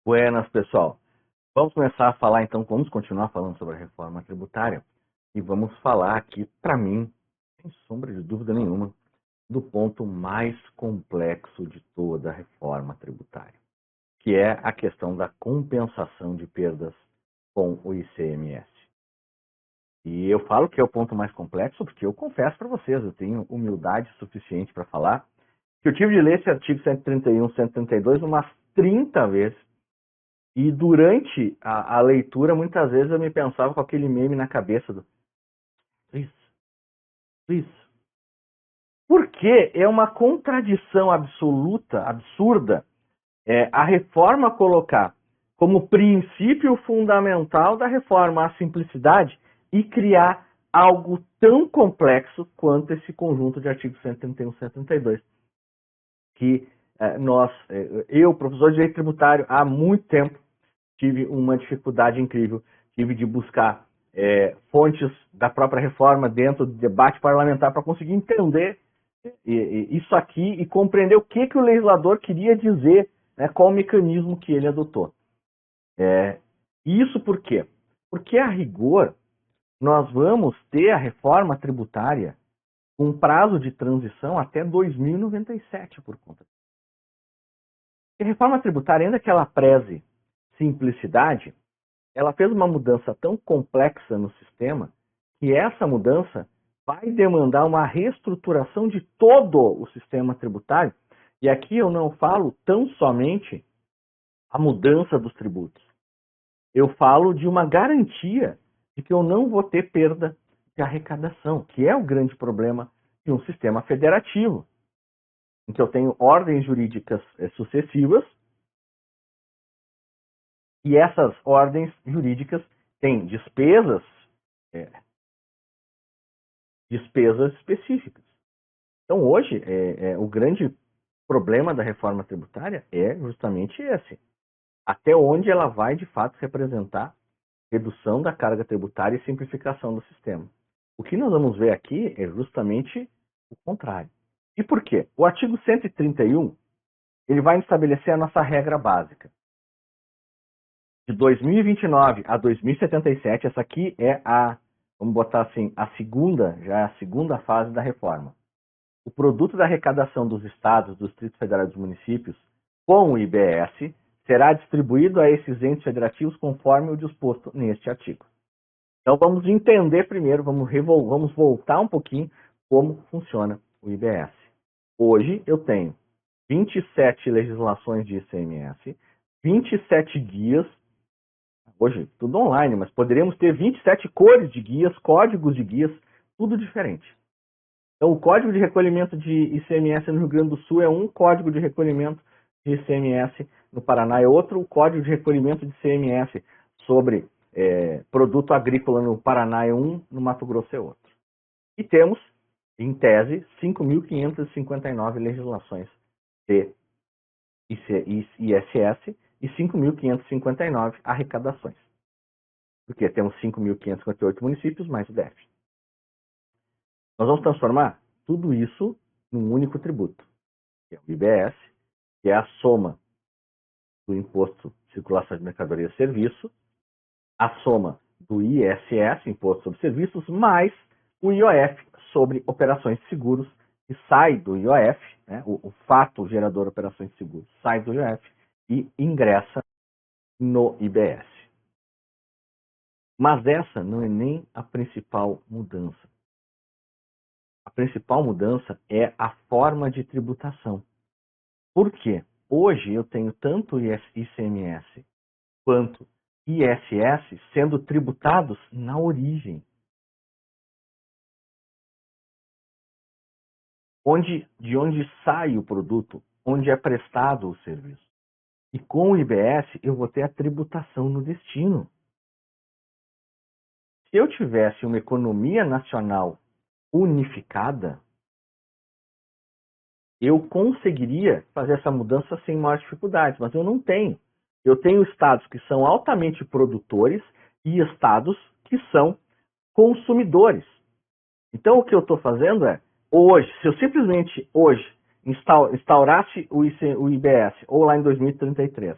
Buenas, pessoal. Vamos começar a falar, então, vamos continuar falando sobre a reforma tributária e vamos falar aqui, para mim, sem sombra de dúvida nenhuma, do ponto mais complexo de toda a reforma tributária, que é a questão da compensação de perdas com o ICMS. E eu falo que é o ponto mais complexo porque eu confesso para vocês, eu tenho humildade suficiente para falar que eu tive de ler esse artigo 131, 132 umas 30 vezes. E durante a leitura, muitas vezes eu me pensava com aquele meme na cabeça do isso. Porque é uma contradição absoluta, absurda, a reforma colocar como princípio fundamental da reforma a simplicidade e criar algo tão complexo quanto esse conjunto de artigos 131 e 132. Que eu, professor de direito tributário, há muito tempo, tive uma dificuldade incrível, tive de buscar fontes da própria reforma dentro do debate parlamentar para conseguir entender isso aqui e compreender o que o legislador queria dizer, né, qual o mecanismo que ele adotou. Isso por quê? Porque, a rigor, nós vamos ter a reforma tributária com um prazo de transição até 2097 por conta. A reforma tributária, ainda que ela preze simplicidade, ela fez uma mudança tão complexa no sistema que essa mudança vai demandar uma reestruturação de todo o sistema tributário. E aqui eu não falo tão somente a mudança dos tributos. Eu falo de uma garantia de que eu não vou ter perda de arrecadação, que é o grande problema de um sistema federativo, em que eu tenho ordens jurídicas sucessivas. E essas ordens jurídicas têm despesas específicas. Então, hoje, o grande problema da reforma tributária é justamente esse. Até onde ela vai, de fato, representar redução da carga tributária e simplificação do sistema. O que nós vamos ver aqui é justamente o contrário. E por quê? O artigo 131, ele vai estabelecer a nossa regra básica. De 2029 a 2077, essa aqui é vamos botar assim, já é a segunda fase da reforma. O produto da arrecadação dos estados, dos distritos federais e dos municípios com o IBS será distribuído a esses entes federativos conforme o disposto neste artigo. Então vamos entender primeiro, vamos voltar um pouquinho como funciona o IBS. Hoje eu tenho 27 legislações de ICMS, 27 guias. Hoje, tudo online, mas poderíamos ter 27 cores de guias, códigos de guias, tudo diferente. Então, o código de recolhimento de ICMS no Rio Grande do Sul é um, código de recolhimento de ICMS no Paraná é outro, o código de recolhimento de ICMS sobre produto agrícola no Paraná é um, no Mato Grosso é outro. E temos, em tese, 5.559 legislações de ISS e 5.559 arrecadações. Porque temos 5.558 municípios mais o DF. Nós vamos transformar tudo isso num único tributo, que é o IBS, que é a soma do Imposto de Circulação de Mercadorias e Serviços, a soma do ISS, Imposto sobre Serviços, mais o IOF sobre operações de seguros, que sai do IOF, né, o fato gerador de operações de seguros sai do IOF e ingressa no IBS. Mas essa não é nem a principal mudança. A principal mudança é a forma de tributação. Por quê? Hoje eu tenho tanto ICMS quanto ISS sendo tributados na origem. De onde sai o produto, onde é prestado o serviço. E com o IBS eu vou ter a tributação no destino. Se eu tivesse uma economia nacional unificada, eu conseguiria fazer essa mudança sem maiores dificuldades, mas eu não tenho. Eu tenho estados que são altamente produtores e estados que são consumidores. Então, o que eu estou fazendo é, hoje, se eu simplesmente hoje instaurasse o IBS, ou lá em 2033,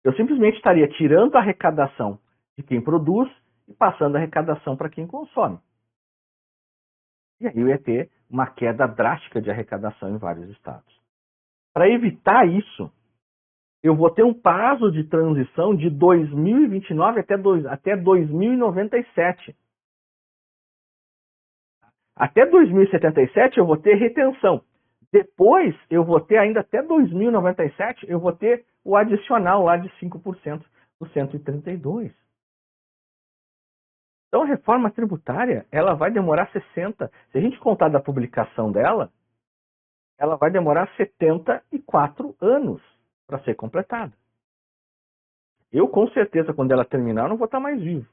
Eu simplesmente estaria tirando a arrecadação de quem produz e passando a arrecadação para quem consome. E aí eu ia ter uma queda drástica de arrecadação em vários estados. Para evitar isso, eu vou ter um prazo de transição de 2029 até 2097. Até 2077 eu vou ter retenção. Depois eu vou ter ainda até 2097, eu vou ter o adicional lá de 5% do 132. Então a reforma tributária, ela vai demorar 60, se a gente contar da publicação dela, ela vai demorar 74 anos para ser completada. Eu, com certeza, quando ela terminar, eu não vou estar mais vivo.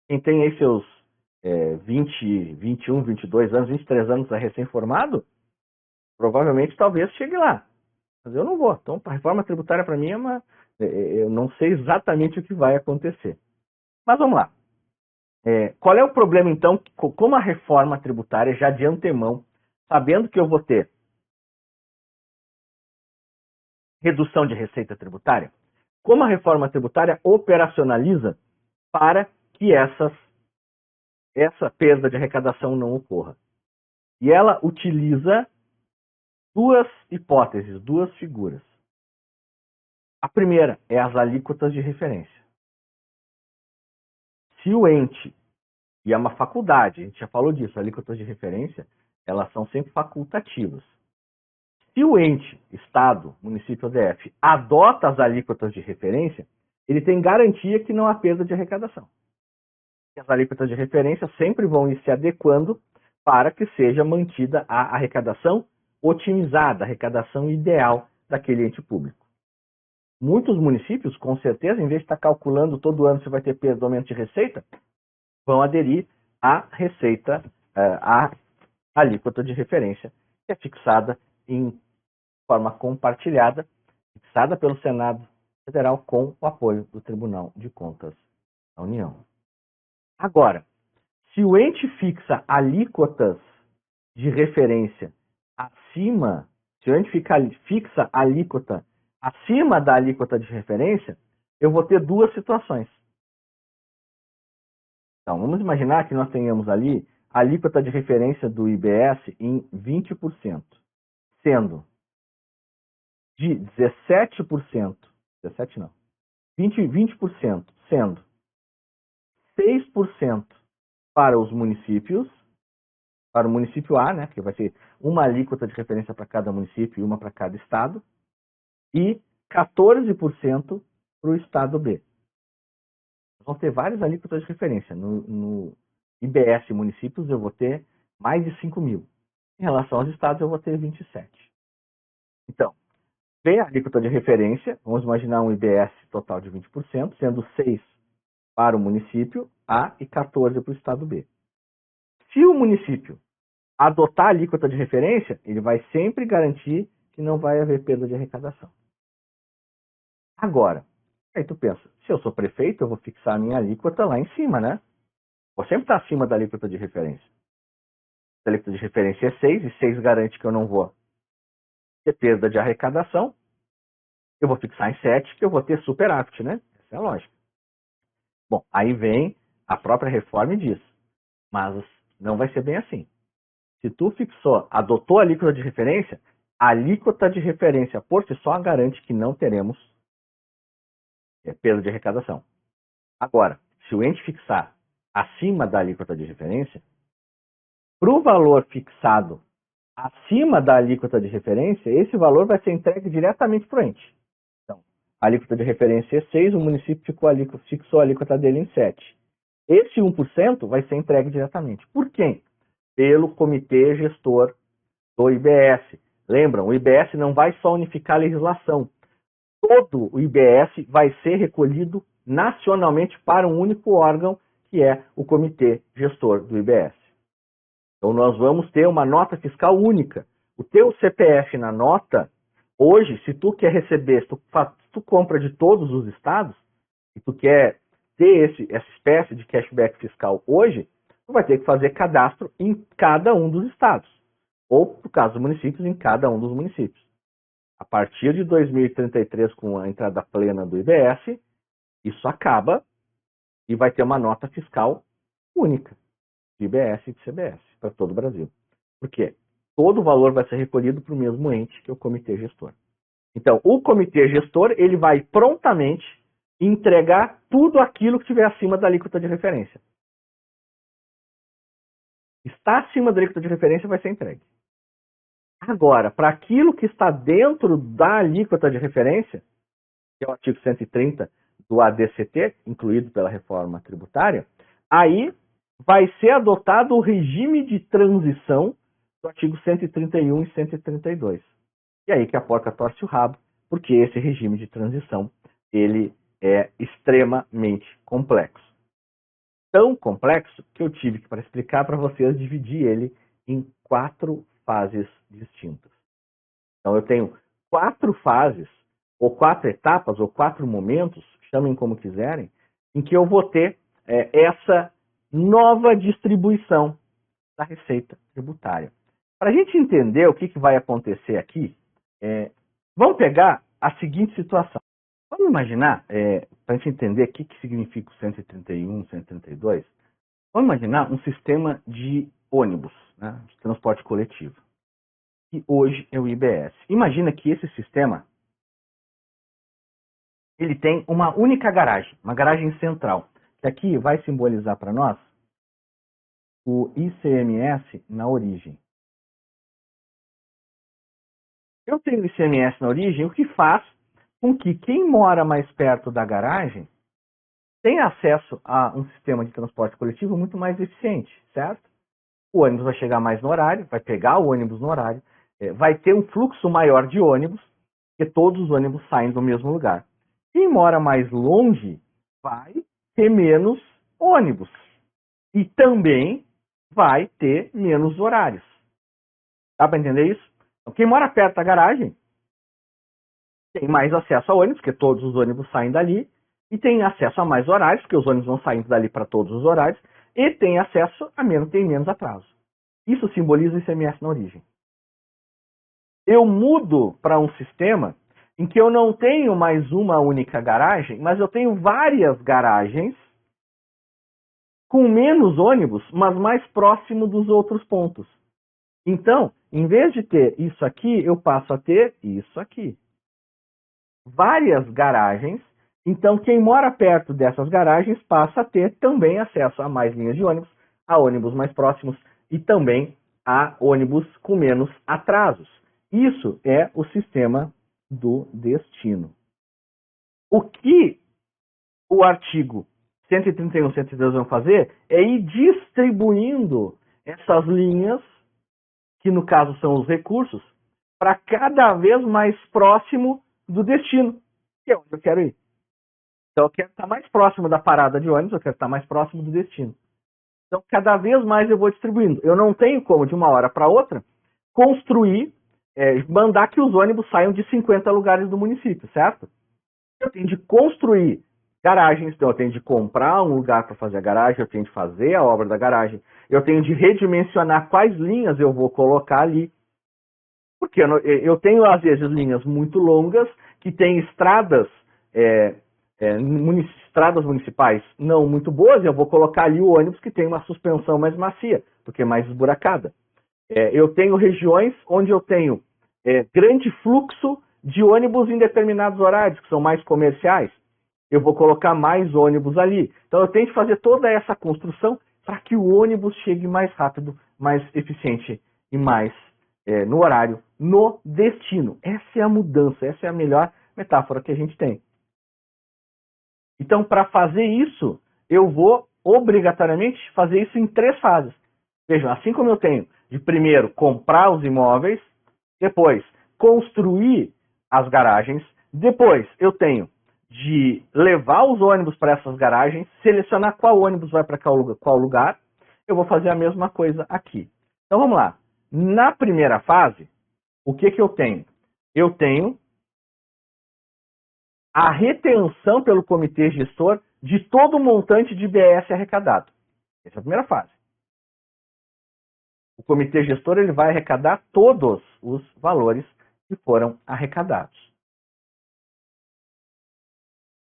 Quem tem aí seus 20, 21, 22 anos, 23 anos recém-formado, provavelmente talvez chegue lá. Mas eu não vou. Então, a reforma tributária para mim é eu não sei exatamente o que vai acontecer. Mas vamos lá. Qual é o problema, então, como a reforma tributária, já de antemão, sabendo que eu vou ter redução de receita tributária, como a reforma tributária operacionaliza para que essa perda de arrecadação não ocorra? E ela utiliza duas hipóteses, duas figuras. A primeira é as alíquotas de referência. Se o ente, e é uma faculdade, a gente já falou disso, alíquotas de referência, elas são sempre facultativas. Se o ente, Estado, município ou DF, adota as alíquotas de referência, ele tem garantia que não há perda de arrecadação. As alíquotas de referência sempre vão ir se adequando para que seja mantida a arrecadação otimizada, a arrecadação ideal daquele ente público. Muitos municípios, com certeza, em vez de estar calculando todo ano se vai ter perda ou aumento de receita, vão aderir à receita, à alíquota de referência, que é fixada em forma compartilhada, fixada pelo Senado Federal com o apoio do Tribunal de Contas da União. Agora, se o ente fixa alíquotas de referência acima, se o ente fixa alíquota acima da alíquota de referência, eu vou ter duas situações. Então, vamos imaginar que nós tenhamos ali a alíquota de referência do IBS em 20%, sendo de 17%, 17 não, 20%, sendo 6% para os municípios, para o município A, né, que vai ser uma alíquota de referência para cada município e uma para cada estado, e 14% para o estado B. Vão ter várias alíquotas de referência. No IBS municípios eu vou ter mais de 5 mil. Em relação aos estados eu vou ter 27. Então, vem a alíquota de referência, vamos imaginar um IBS total de 20%, sendo 6 para o município A e 14 para o estado B. Se o município adotar a alíquota de referência, ele vai sempre garantir que não vai haver perda de arrecadação. Agora, aí tu pensa, se eu sou prefeito, eu vou fixar a minha alíquota lá em cima, né? Vou sempre estar acima da alíquota de referência. A alíquota de referência é 6, e 6 garante que eu não vou ter perda de arrecadação. Eu vou fixar em 7, que eu vou ter superávit, né? Essa é a lógica. Bom, aí vem a própria reforma e diz, mas não vai ser bem assim. Se tu adotou a alíquota de referência, a alíquota de referência por si só garante que não teremos perda de arrecadação. Agora, se o ente fixar acima da alíquota de referência, para o valor fixado acima da alíquota de referência, esse valor vai ser entregue diretamente para o ente. Então, a alíquota de referência é 6, o município fixou a alíquota dele em 7. Esse 1% vai ser entregue diretamente. Por quem? Pelo comitê gestor do IBS. Lembram, o IBS não vai só unificar a legislação. Todo o IBS vai ser recolhido nacionalmente para um único órgão, que é o comitê gestor do IBS. Então, nós vamos ter uma nota fiscal única. O teu CPF na nota, hoje, se tu quer receber, se tu compra de todos os estados, e tu quer ter essa espécie de cashback fiscal hoje, tu vai ter que fazer cadastro em cada um dos estados. Ou, no caso dos municípios, em cada um dos municípios. A partir de 2033, com a entrada plena do IBS, isso acaba e vai ter uma nota fiscal única de IBS e de CBS para todo o Brasil. Por quê? Todo o valor vai ser recolhido para o mesmo ente, que é o comitê gestor. Então, o comitê gestor ele vai prontamente entregar tudo aquilo que estiver acima da alíquota de referência. Está acima da alíquota de referência, vai ser entregue. Agora, para aquilo que está dentro da alíquota de referência, que é o artigo 130 do ADCT, incluído pela reforma tributária, aí vai ser adotado o regime de transição do artigo 131 e 132. E aí que a porca torce o rabo, porque esse regime de transição ele é extremamente complexo. Tão complexo que eu tive que, para explicar para vocês, dividir ele em 4 fases distintas. Então eu tenho 4 fases, ou 4 etapas, ou 4 momentos, chamem como quiserem, em que eu vou ter essa nova distribuição da receita tributária. Para a gente entender o que vai acontecer aqui, vamos pegar a seguinte situação. Vamos imaginar, para a gente entender o que significa o 131, 132, vamos imaginar um sistema de ônibus, né, de transporte coletivo, que hoje é o IBS. Imagina que esse sistema ele tem uma única garagem, uma garagem central, que aqui vai simbolizar para nós o ICMS na origem. Eu tenho ICMS na origem, o que faz com que quem mora mais perto da garagem tenha acesso a um sistema de transporte coletivo muito mais eficiente, certo? O ônibus vai chegar mais no horário, vai pegar o ônibus no horário, vai ter um fluxo maior de ônibus, porque todos os ônibus saem do mesmo lugar. Quem mora mais longe vai ter menos ônibus e também vai ter menos horários. Dá para entender isso? Então, quem mora perto da garagem tem mais acesso a ônibus, porque todos os ônibus saem dali, e tem acesso a mais horários, porque os ônibus vão saindo dali para todos os horários, e tem acesso a menos atraso. Isso simboliza o ICMS na origem. Eu mudo para um sistema em que eu não tenho mais uma única garagem, mas eu tenho várias garagens com menos ônibus, mas mais próximo dos outros pontos. Então, em vez de ter isso aqui, eu passo a ter isso aqui. Várias garagens, então quem mora perto dessas garagens passa a ter também acesso a mais linhas de ônibus, a ônibus mais próximos e também a ônibus com menos atrasos. Isso é o sistema do destino. O que o artigo 131 e 132 vão fazer é ir distribuindo essas linhas, que no caso são os recursos, para cada vez mais próximo do destino, que é onde eu quero ir. Então eu quero estar mais próximo da parada de ônibus, eu quero estar mais próximo do destino. Então cada vez mais eu vou distribuindo. Eu não tenho como, de uma hora para outra, construir, mandar que os ônibus saiam de 50 lugares do município, certo? Eu tenho de construir garagens, então eu tenho de comprar um lugar para fazer a garagem, eu tenho de fazer a obra da garagem, eu tenho de redimensionar quais linhas eu vou colocar ali. Porque eu tenho, às vezes, linhas muito longas que têm estradas, estradas municipais não muito boas, e eu vou colocar ali o ônibus que tem uma suspensão mais macia, porque é mais esburacada. Eu tenho regiões onde eu tenho grande fluxo de ônibus em determinados horários, que são mais comerciais. Eu vou colocar mais ônibus ali. Então eu tenho que fazer toda essa construção para que o ônibus chegue mais rápido, mais eficiente e mais no horário, no destino. Essa é a mudança, essa é a melhor metáfora que a gente tem. Então, para fazer isso, eu vou obrigatoriamente fazer isso em 3 fases. Vejam, assim como eu tenho de primeiro comprar os imóveis, depois construir as garagens, depois eu tenho de levar os ônibus para essas garagens, selecionar qual ônibus vai para qual lugar, eu vou fazer a mesma coisa aqui. Então vamos lá. Na primeira fase, o que eu tenho? Eu tenho a retenção pelo comitê gestor de todo o montante de IBS arrecadado. Essa é a primeira fase. O comitê gestor ele vai arrecadar todos os valores que foram arrecadados.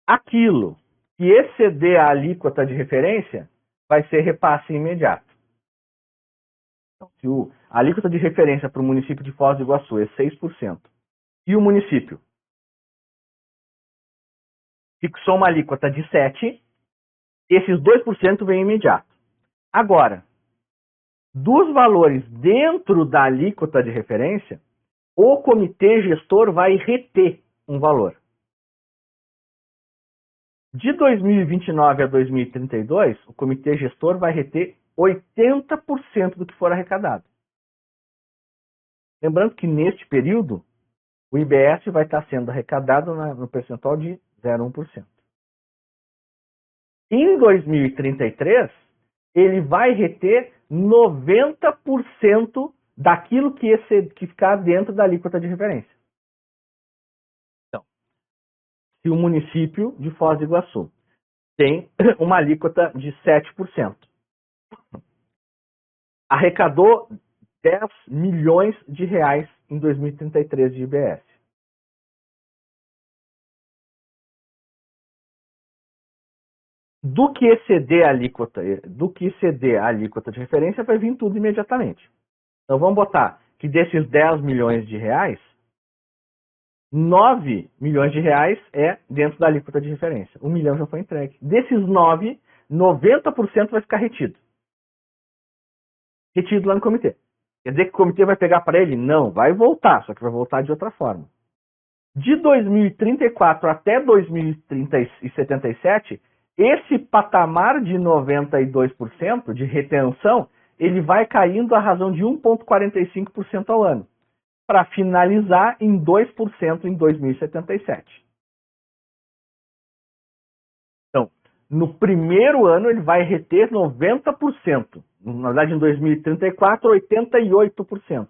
Aquilo que exceder a alíquota de referência vai ser repasse imediato. Então, se a alíquota de referência para o município de Foz do Iguaçu é 6%, e o município fixou uma alíquota de 7%, esses 2% vem imediato. Agora, dos valores dentro da alíquota de referência, o comitê gestor vai reter um valor. De 2029 a 2032, o comitê gestor vai reter 80% do que for arrecadado. Lembrando que neste período, o IBS vai estar sendo arrecadado no percentual de 0,1%. Em 2033, ele vai reter 90% daquilo que ficar dentro da alíquota de referência. Então, se o município de Foz do Iguaçu tem uma alíquota de 7%, arrecadou 10 milhões de reais em 2033 de IBS. Do que exceder a alíquota de referência, vai vir tudo imediatamente. Então vamos botar que desses 10 milhões de reais, 9 milhões de reais é dentro da alíquota de referência. 1 milhão já foi entregue. Desses 9, 90% vai ficar retido. Retido lá no comitê. Quer dizer que o comitê vai pegar para ele? Não, vai voltar, só que vai voltar de outra forma. De 2034 até 2077, esse patamar de 92% de retenção, ele vai caindo à razão de 1,45% ao ano, para finalizar em 2% em 2077. Então, no primeiro ano ele vai reter 90%. Na verdade, em 2034, 88%.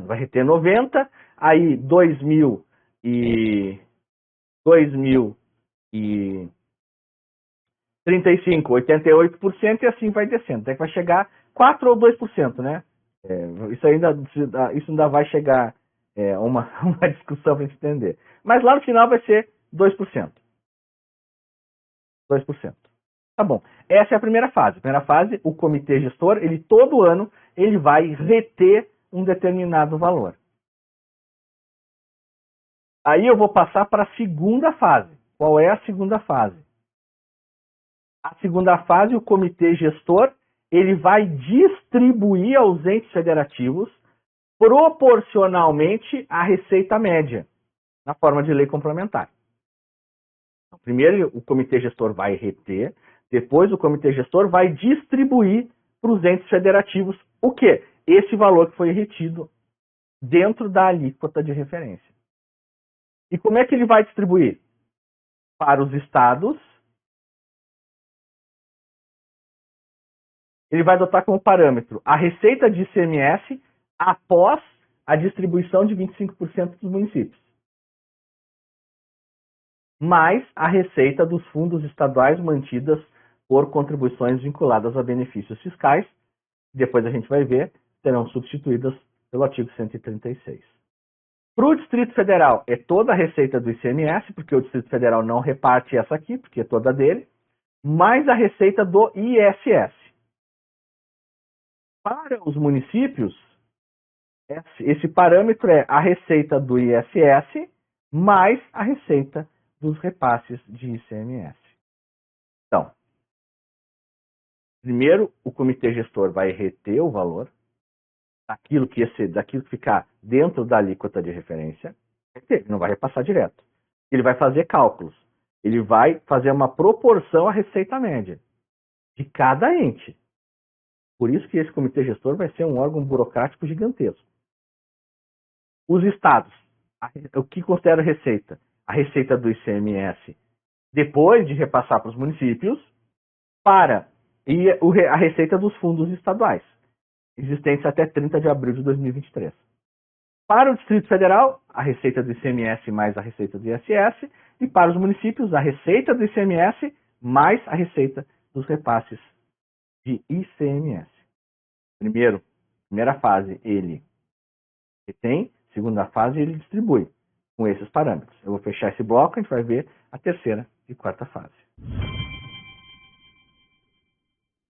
Vai reter 90%, aí 2035, 88%, e assim vai descendo. Até que vai chegar 4% ou 2%, né? Isso ainda vai chegar uma discussão para a gente entender. Mas lá no final vai ser 2%. 2%. Tá bom. Essa é a primeira fase. A primeira fase, o comitê gestor, ele todo ano, ele vai reter um determinado valor. Aí eu vou passar para a segunda fase. Qual é a segunda fase? A segunda fase, o comitê gestor, ele vai distribuir aos entes federativos proporcionalmente à receita média, na forma de lei complementar. Então, primeiro, o comitê gestor vai reter, depois o comitê gestor vai distribuir para os entes federativos o quê? Esse valor que foi retido dentro da alíquota de referência. E como é que ele vai distribuir? Para os estados, ele vai adotar como parâmetro a receita de ICMS após a distribuição de 25% dos municípios, mais a receita dos fundos estaduais mantidas por contribuições vinculadas a benefícios fiscais, depois a gente vai ver, serão substituídas pelo artigo 136. Para o Distrito Federal, é toda a receita do ICMS, porque o Distrito Federal não reparte essa aqui, porque é toda dele, mais a receita do ISS. Para os municípios, esse parâmetro é a receita do ISS mais a receita dos repasses de ICMS. Então, primeiro, o comitê gestor vai reter o valor daquilo que ficar dentro da alíquota de referência, ele não vai repassar direto. Ele vai fazer cálculos. Ele vai fazer uma proporção à receita média de cada ente. Por isso que esse comitê gestor vai ser um órgão burocrático gigantesco. Os estados, o que considera receita? A receita do ICMS, depois de repassar para os municípios, e a receita dos fundos estaduais, existentes até 30 de abril de 2023. Para o Distrito Federal, a receita do ICMS mais a receita do ISS, e para os municípios, a receita do ICMS mais a receita dos repasses de ICMS. Primeira fase, ele retém, Segunda fase ele distribui com esses parâmetros. Eu vou fechar esse bloco, a gente vai ver a terceira e quarta fase.